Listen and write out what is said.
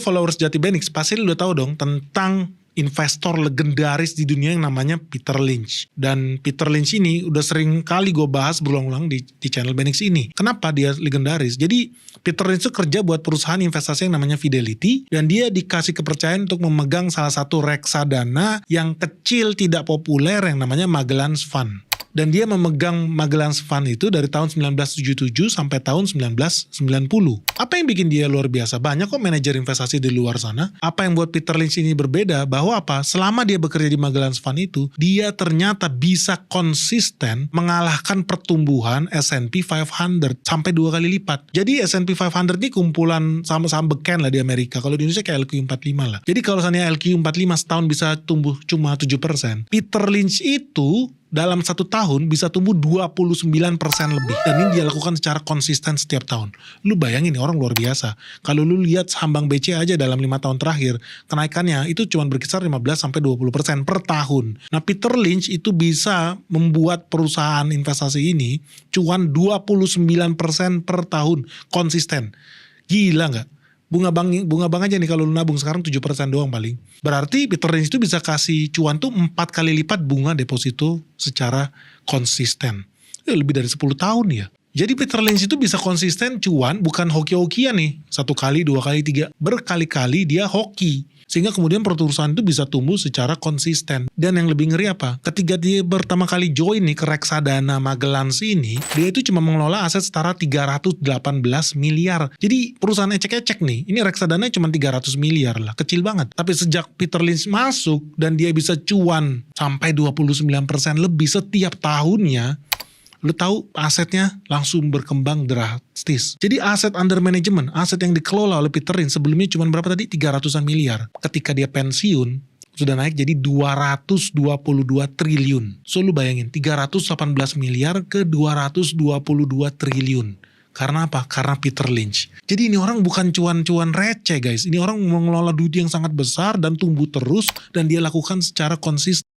Followers Jatibanix pasti lu udah tahu dong tentang investor legendaris di dunia yang namanya Peter Lynch. Dan Peter Lynch ini udah sering kali gue bahas berulang-ulang di channel Banix ini. Kenapa dia legendaris? Jadi Peter Lynch itu kerja buat perusahaan investasi yang namanya Fidelity, dan dia dikasih kepercayaan untuk memegang salah satu reksadana yang kecil tidak populer yang namanya Magellan's Fund. Dan dia memegang Magellan's Fund itu dari tahun 1977 sampai tahun 1990. Apa yang bikin dia luar biasa? Banyak kok manajer investasi di luar sana. Apa yang buat Peter Lynch ini berbeda? Bahwa apa? Selama dia bekerja di Magellan's Fund itu, dia ternyata bisa konsisten mengalahkan pertumbuhan S&P 500 sampai 2 kali lipat. Jadi S&P 500 ini kumpulan saham-saham beken lah di Amerika. Kalau di Indonesia kayak LQ45 lah. Jadi kalau misalnya LQ45 setahun bisa tumbuh cuma 7%. Peter Lynch itu dalam 1 tahun bisa tumbuh 29% lebih. Dan ini dia lakukan secara konsisten setiap tahun. Lu bayangin nih, orang luar biasa. Kalau lu lihat saham Bank BC aja dalam 5 tahun terakhir, kenaikannya itu cuma berkisar 15-20% per tahun. Nah, Peter Lynch itu bisa membuat perusahaan investasi ini cuan 29% per tahun konsisten. Gila nggak? Bunga bank aja nih kalau lu nabung sekarang 7% doang paling. Berarti Peter Lynch itu bisa kasih cuan tuh 4 kali lipat bunga deposito secara konsisten. Lebih dari 10 tahun ya. Jadi Peter Lynch itu bisa konsisten cuan, bukan hoki-hokian nih. 1 kali, 2 kali, 3. Berkali-kali dia hoki. Sehingga kemudian perusahaan itu bisa tumbuh secara konsisten. Dan yang lebih ngeri apa? Ketika dia pertama kali join nih ke reksadana Magellan's ini, dia itu cuma mengelola aset setara 318 miliar. Jadi perusahaan ecek-ecek nih, ini reksadana cuma 300 miliar lah, kecil banget. Tapi sejak Peter Lynch masuk dan dia bisa cuan sampai 29% lebih setiap tahunnya, lu tahu asetnya langsung berkembang drastis. Jadi aset under management, aset yang dikelola oleh Peter Lynch sebelumnya cuma berapa tadi? 300-an miliar. Ketika dia pensiun, sudah naik jadi 222 triliun. So lu bayangin, 318 miliar ke 222 triliun. Karena apa? Karena Peter Lynch. Jadi ini orang bukan cuan-cuan receh guys. Ini orang mengelola duit yang sangat besar dan tumbuh terus, dan dia lakukan secara konsisten.